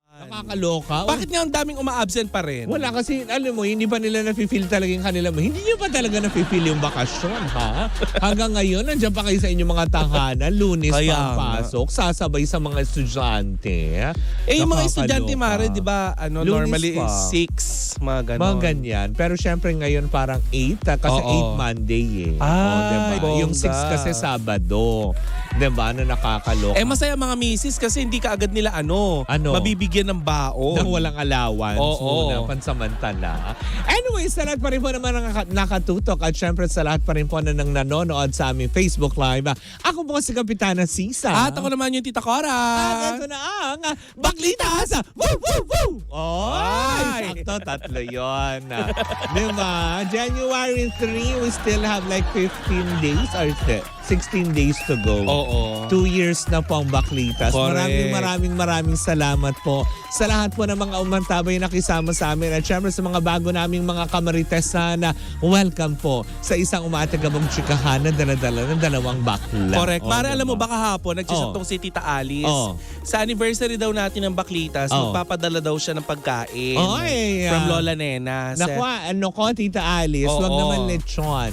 Nakakaloka. Bakit nga ang daming uma-absent pa rin? Wala kasi, alam mo, hindi pa nila nafe-feel talaga yung kanila. Hindi nyo pa talaga nafe-feel yung bakasyon, ha? Hanggang ngayon, nandiyan pa kayo sa inyong mga tahanan, Lunes Kaya pa ang pasok, sasabay sa mga estudyante. Eh, yung mga Nakakaloka. estudyante, Mare, di ba, Lunes normally pa. is 6, mga ganon. Mga ganyan. Pero syempre ngayon parang 8, kasi Oo. 8 Monday eh. Ay, diba? Yung 6 bongga. kasi Sabado. Diba? Na nakakaloka. Eh, masaya mga misis kasi hindi ka agad nila Ano? mabibigyan ng baon. Nang walang allowance Oo. muna, pansamantala. Anyways, sa lahat pa rin po naman nakatutok at syempre sa lahat pa rin po na nang nanonood sa aming Facebook Live. Ako po si Kapitana Sisa. At ako naman yung Tita Cora. At ito na ang Baklitas! Woo! Woo! Woo! Ay! Sakto, tatlo yun. Diba? January 3, we still have like 15 days or 16 days to go. Oo. 2 years na po ang Baklitas. Correct. Maraming salamat po sa lahat po ng mga umantabay na nakisama sa amin at syempre sa mga bago naming mga kamaritesan na welcome po sa isang umaatagabang chikahan na dala-dala ng dalawang bakla. Correct. O, Mare, alam mo diba? ba kahapon, nag-chat tong si Tita Alice. Oh. Sa anniversary daw natin ng Baklitas, Oh. magpapadala daw siya ng pagkain. Oy, From Lola Nena. Naku, ano ko, Tita Alice, wag Oo. naman lechon.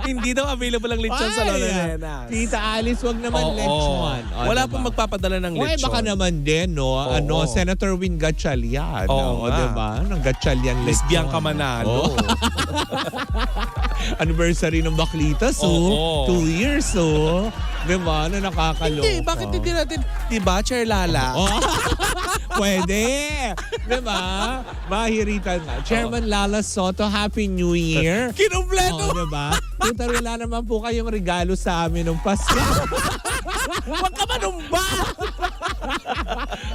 Hindi daw available ang lechon sa Lola Nena. Tita Alice, wag naman lechon. O, Wala diba? pong magpapadala ng Uy, lechon. baka naman din, no? Oo. Senator Win Gatchalian. Oo nga. Diba? Ng Gatchalian lechon. Lesbian ka manalo. Oo. Anniversary ng Baklitas, Oo. 2 years, Diba? Na nakakaloka. Hindi, bakit hindi natin, diba, Chair Lala? Oh. Pwede. Diba? Mahiritan nga. Chairman Lala Soto, Happy New Year. Kinumpleto! Oh, diba? Tutar, wala naman po kayong regalo sa amin ng Pasko. Huwag ka manumba!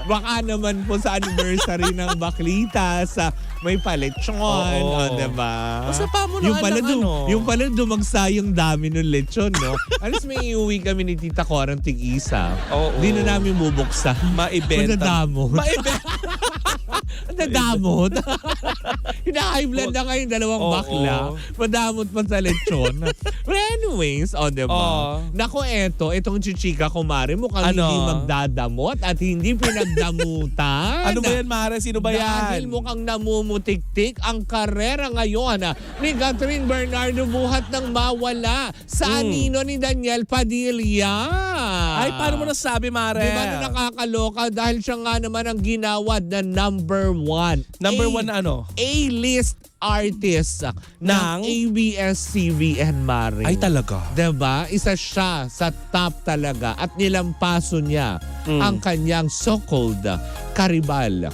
Baka naman po sa anniversary ng Baklitas, may palechon, Oo. diba? Basta pa mo na Yung pala, alang ano. yung pala dumagsa yung dami ng lechon, no? Alis may iuwi kami ni Tita Corang tig-isa. Oo. Di na namin bubuksan. Maibenta. Madadamot. Maibenta. Nadamot. Hina-high blood na kayong dalawang Oo. bakla. Madamot pa sa lechon. But anyways, diba? Oo. Naku, itong chichika ko, Mari, mukhang Ano? hindi magdadamot at hindi pinagdamutan. Ano ba yan, Mare? Sino ba yan? Dahil mukhang namumutik-tik ang karera ngayon ni Catherine Bernardo buhat ng mawala sa anino ni Daniel Padilla. Ay, paano mo nasabi, Mare? Di ba na nakakaloka dahil siya nga naman ang ginawad na number 1. Number 1 na ano? A-list artist ng ABS-CBN, Mari. Ay, talaga? Diba? Isa siya sa top talaga at nilampaso niya ang kanyang so-called karibal.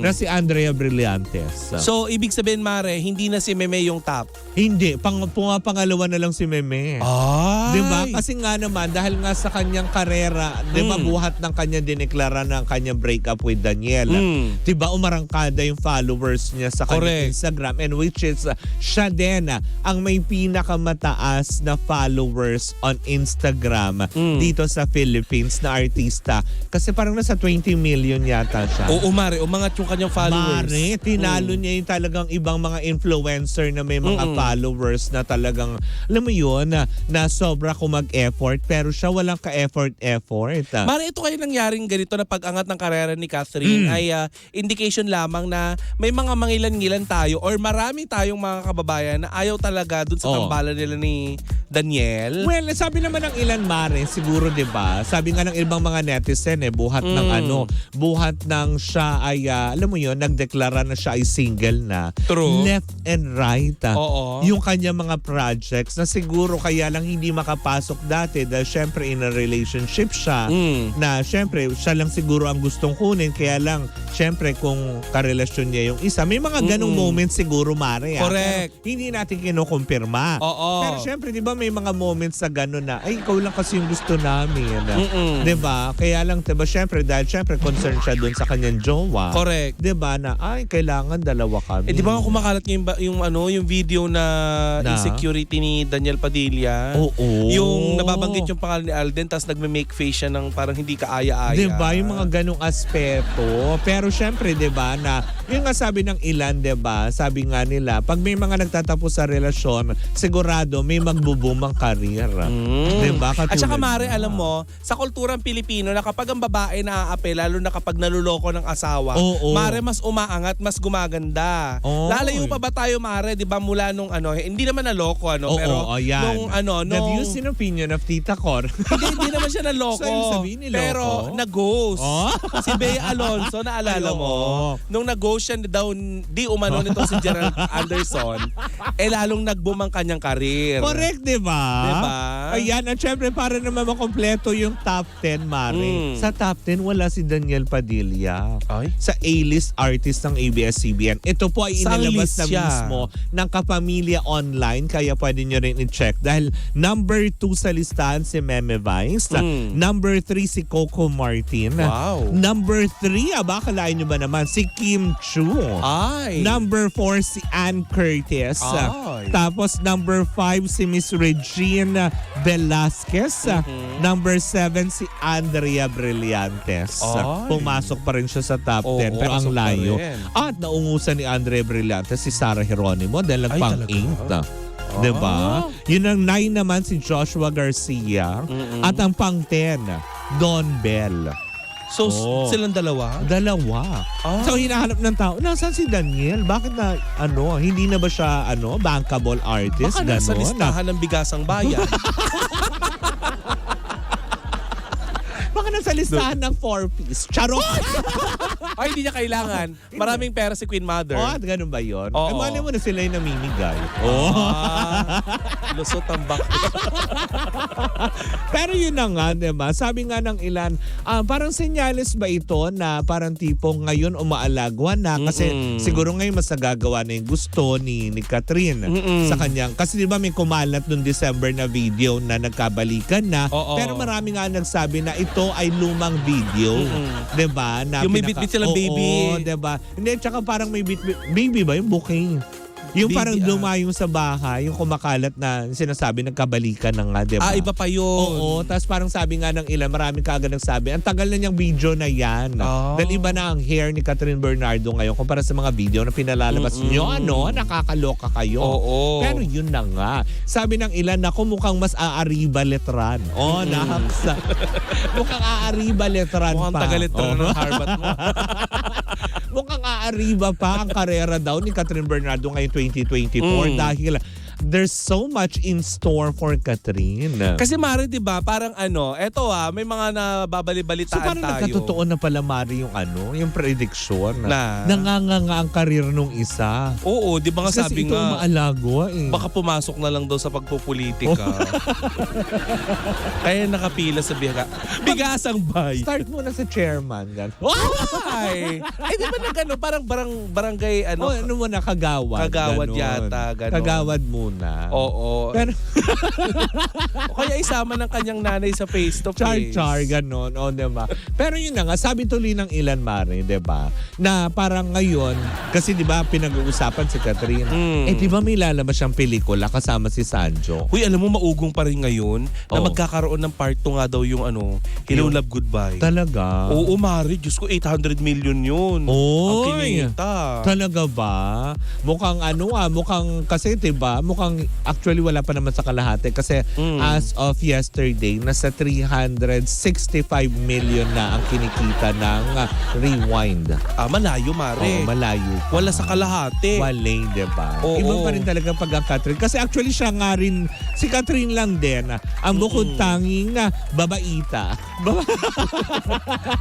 Na si Andrea Brillantes. So, ibig sabihin, Mare, hindi na si Meme yung top? Hindi, pangalawa na lang si Meme. Ay! Diba? Kasi nga naman, dahil nga sa kanyang karera, diba, buhat ng kanyang dineklara ng kanyang breakup with Daniel. Diba, umarangkada yung followers niya sa kanyang Instagram, and which is siya din ang may pinakamataas na followers on Instagram dito sa Philippines na artista. Kasi parang nasa 20 million yata siya. Oo, Mare, umangat yung kanyang followers. Mare, tinalo niya yung talagang ibang mga influencer na may mga followers na talagang, alam mo yun, na sobra kung mag-effort, pero siya walang ka-effort. Mare, ito kayo nangyaring ganito na pag-angat ng karera ni Catherine ay indication lamang na may mga mangilan-ngilan tayo or marami tayong mga kababayan na ayaw talaga dun sa tambalan nila ni Daniel. Well, sabi naman ng ilan, Mare, siguro 'di ba? Sabi nga ng ibang mga netizen buhat ng buhat ng siya ay alam mo 'yon, nagdeklara na siya ay single na. True. Left and right. Oo. Yung kanya mga projects na siguro kaya lang hindi makapasok dati dahil syempre in a relationship siya na syempre siya lang siguro ang gustong kunin, kaya lang syempre kung karelasyon niya yung isa, may mga ganong moments siguro, Mare. Correct. Pero hindi natin kinukumpirma. Oo. Pero syempre, di ba may mga moments sa gano'n na, ay, ikaw lang kasi yung gusto namin. Di ba? Kaya lang, di ba, syempre, dahil syempre, concerned siya dun sa kanyang jowa. Correct. Di ba, na, ay, kailangan dalawa kami. Eh, di ba nga kumakalat yung video na insecurity ni Daniel Padilla? Oo. Yung nababanggit yung pangalan ni Alden, tapos nagme-make face siya ng parang hindi kaaya-aya. Di ba? Yung mga ganong aspeto. Pero syempre, di ba, na Yun nga sabi ng ilan, diba? Sabi nga nila, pag may mga nagtatapos sa relasyon, sigurado may magbubumang karir. Diba? At saka Katulad Mare, na. alam mo, sa kulturang Pilipino na kapag ang babae naaapi, lalo na kapag naluloko ng asawa, Oo. Mare, mas umaangat, mas gumaganda. Oo. Lalayo pa ba tayo, Mare, di ba, mula nung hindi naman naloko, pero yan. nung, The views and opinion of Tita Cor. hindi naman siya naloko. So, yung sabihin niloko? Pero nag-ghost. Oh? Si Bea Alonso, naalala Ay, mo? oo. Nung nag-ghost siya daw, di umano nito si Gerald Anderson, lalong nag-boom ang kanyang karir. Correct, diba? Diba? Ayan, at syempre para naman makompleto yung top 10, Mare. Sa top 10, wala si Daniel Padilla. Ay? Sa A-list artist ng ABS-CBN. Ito po ay Saan inilabas list na siya? mismo ng Kapamilya Online, kaya pwede nyo rin i-check. Dahil number 2 sa listahan si Meme Vice. Number 3 si Coco Martin. Wow. Number 3, akalain nyo ba naman, si Kim Chu. Ay. Number 4 si Ann Curtis. Ay. Tapos number 5 si Miss Regina Velasquez. Number 7 si Andrea Brillantes. Ay. Pumasok pa rin siya sa top Oo, 10 pero ang pasok pa layo. rin. At naungusan ni Andrea Brillantes si Sarah Geronimo dahil Ay, nagpang-8. talaga? Diba? Yun ang 9 naman si Joshua Garcia. At ang pang-10, Don Bell. So, Oo. silang dalawa? Dalawa. Ah. So hinahanap ng tao, nasaan si Daniel? Bakit na hindi na ba siya bankable artist? Baka nasa Ganon. listahan ng bigasang bayan. Baka nasa listahan ng 4-piece. Charot! Ay, hindi niya kailangan. Maraming pera si Queen Mother. Oh, ganun ba yun? Oo. Ay, mali mo na sila yung namimigay. Lusot ang bak. Pero yun na nga, diba? Sabi nga ng ilan, parang senyales ba ito na parang tipong ngayon umaalagwa na? Kasi siguro ngayon mas nagagawa na yung gusto ni Catherine sa kanyang. Kasi diba may kumalat noong December na video na nagkabalikan na. Oo. Pero marami nga nagsabi na ito ay lumang video. Diba? Na Yung may bit-bit silang baby. Oo, diba? Hindi, tsaka parang may baby ba? Yung booking. Yung Baby, parang lumayong sa bahay, yung kumakalat na sinasabi nagkabalikan na nga, diba? Iba pa yun. Oo, tapos parang sabi nga ng ilan, maraming kaagad nagsabi, ang tagal na niyang video na yan. Dahil iba na ang hair ni Catherine Bernardo ngayon kumpara sa mga video na pinalalabas niyo, nakakaloka kayo. Oo. Pero yun na nga. Sabi ng ilan, naku, mukhang mas aariba letran. Nakaksa. Mukhang aariba letran Mukhang pa. tagalitra ng Harvard mo. Mukhang aariba pa ang karera daw ni Catherine Bernardo ngayong 2024 dahil there's so much in store for Catherine. Kasi Mare, di ba, parang eto may mga nababali-balitaan So parang tayo. nagkatotoo na pala, Mari, yung prediction Na? nanganganga ang karir nung isa. Oo, di ba nga Kasi sabi ito nga, maalagwa baka pumasok na lang daw sa pagpupolitika. Kaya nakapila sa bigasang bay. Start muna sa chairman. Ay! Di ba parang barangay ano muna, kagawad. Kagawad ganon. yata, ganon. Kagawad muna. Oo. Pero, O kaya isama ng kanyang nanay sa face to face. char, ganon. O, diba? Pero yun na nga, sabi tuloy ng ilan, Mare, diba? Na parang ngayon, kasi diba, pinag-uusapan si Catherine. Diba may lalabas siyang pelikula kasama si Sanjo? Uy, alam mo, maugong pa rin ngayon na Oo. magkakaroon ng part 2 nga daw yung Hello, Love, Goodbye. Talaga? Oo, Mari. Diyos ko, 800 million yun. Ang Oy! kinita. Talaga ba? Mukhang mukhang kasi 'di ba? Mukhang actually wala pa naman sa kalahati kasi as of yesterday nasa 365 million na ang kinikita ng Rewind. Malayo, Mari. Malayo. pa. Wala sa kalahati. Wala, 'di ba? Oo. Iba pa rin talaga pag ang Catherine kasi actually siya nga rin si Catherine lang din ang bukod tanging babaita.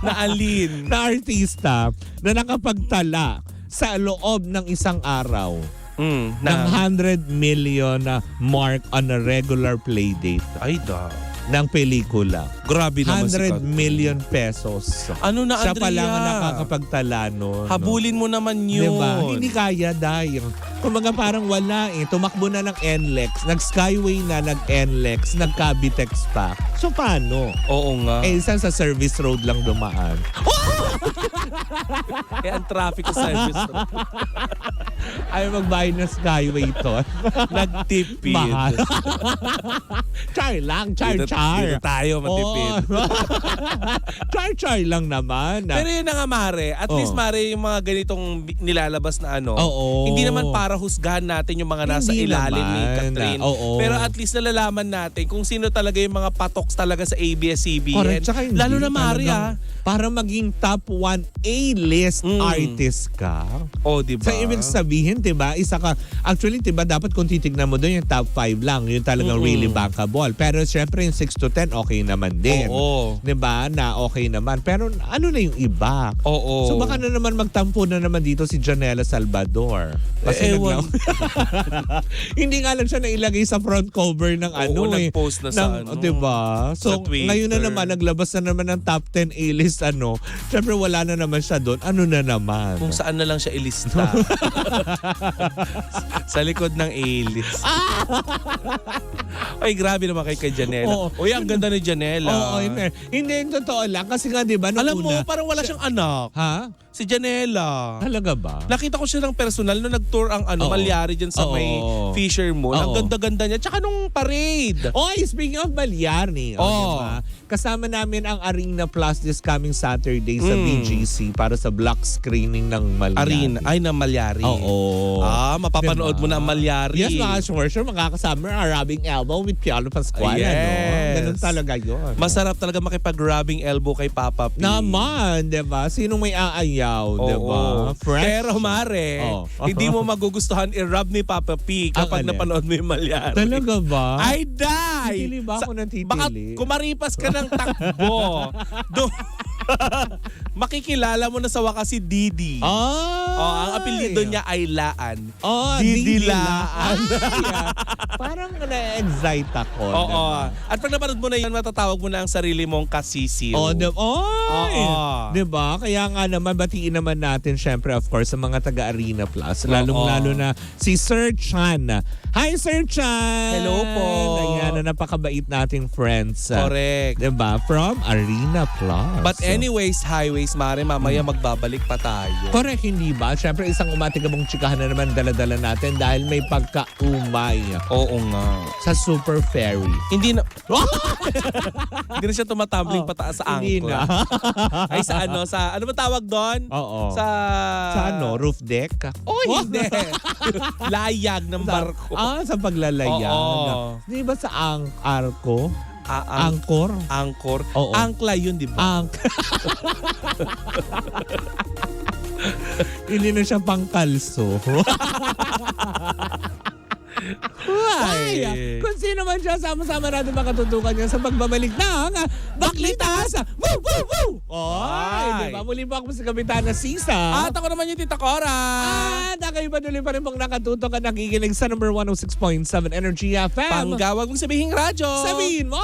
Na alin. Na artista na nakapagtala sa loob ng isang araw ng Na, 100 million mark on a regular play date ay da. ng pelikula. Grabe naman si 100 Kat. million pesos. Ano na, Siya Andrea? pa lang ang nakakapagtala nun. Habulin mo naman yun. Diba? Hindi kaya dahil. Kumbaga parang wala Tumakbo na ng NLEX, nag-Skyway na, nag-NLEX, nag-Cavitex pa. So paano? Oo nga. Isang sa service road lang dumaan. Kaya ang traffic sa service. Ayaw magbayad ng Skyway to. Nagtipid. Mahal. Char lang, char. Dito tayo matipid. Char lang naman. Pero yun na nga, Mare. At least, Mare, yung mga ganitong nilalabas na ano, Oo. hindi naman para husgahan natin yung mga nasa Hindi ilalim ni naman. Catherine. Oo. Pero at least nalalaman natin kung sino talaga yung mga patoks talaga sa ABS-CBN. Correct. Tsaka hindi Lalo na, Mare, talagang para maging top 1 A-list artist ka. Oh, di ba? Sa ibig sabihin, 'di ba? Isa ka actually, 'di ba, dapat kung titignan mo doon yung top 5 lang, yung talagang really bankable. Pero syempre yung 6 to 10 okay naman din. Oo. 'Di ba? Na okay naman. Pero ano na yung iba? Oo. So baka na naman magtampo na naman dito si Janela Salvador. Kasi ewan. hindi nga lang siya nailagay sa front cover ng nag-post na sa ano, 'di ba? So sa Twitter. ngayon na naman naglabas na naman ng top 10 A-list ano. Syempre wala na naman siya doon. Ano na naman? Kung saan na lang siya ilista. Sa likod ng A-list. Ay, grabe naman kay Janela. Oo. Uy, ang ganda ni Janela. Oo, hindi yung totoo lang kasi nga 'di ba nung Alam mo, una, parang wala siyang anak. ha? Si Janela. Talaga ba? Nakita ko siya ng personal nung nag-tour ang Oo. Malyari dyan sa may Oo. Fisher Mall. Ang Oo. ganda-ganda niya. Tsaka nung parade. Oy, speaking of Malyari, diba? Kasama namin ang Arena Plus this coming Saturday sa BGC para sa block screening ng Malyari. Arena. Ay, na Malyari. Oo. Mapapanood Diba? mo na ang Malyari. Yes, mga sure, makakasama ang rubbing elbow with Piolo Pascual. Yes. Ano? Ganun talaga yun. Masarap talaga makipag-rubbing elbow kay Papa P. Naman, diba? Sinong may aayaw, Oo. diba? Fresh. Pero Mare, Oo. hindi mo magugustuhan i-rub ni Papa P kapag Ang alin? napanood mo yung Malyari. Talaga ba? Ay, die! Titili ba ako ng titili? Baka kumaripas ka ng takbo. Makikilala mo na sa wakas si Didi. Ay! Ang apelyido niya ay Laan. Didi Laan. Parang na-excite ako. Oo. diba? At pag napanood mo na yan, matatawag mo na ang sarili mong kasisiw. Diba? Kaya nga naman, batiin naman natin syempre, of course, sa mga taga-Arena Plus. Lalong-lalo na si Sir Chan. Hi, Sir Chan! Hello po. Ayan, na napakabait nating friends. Correct. Diba? From Arena Plus. But anyways, highways, Mare, mamaya magbabalik pa tayo. Correct, hindi ba? Siyempre, isang umatigabong chikahan na naman dala-dala natin dahil may pagkaumay Oo nga. sa Super Ferry. Hindi na... Hindi na siya tumatumbling pataas sa Hindi angkor. na. Ay, sa ano ba tawag doon? Oo. Sa Roof deck? Oh, hindi. Layag ng barko. Sa paglalayag. Oo. Di ba sa arko? Angkor. Angkor? Angkor. Oo. Angkla yun, di ba? Hindi na siya pangkalso. Ay, kung sino man siya, sama-sama natin makatutukan niya sa pagbabalik ng Baklitas! Woo! Woo! Woo! Ay, diba? Muli po ako sa Kapitana Sisa. At ako naman yung Tita Cora. At kayo patuloy pa rin pong nakatutok at nakikinig sa number 106.7 Energy FM. Panggawag mong sabihing radyo. Sabihin mo!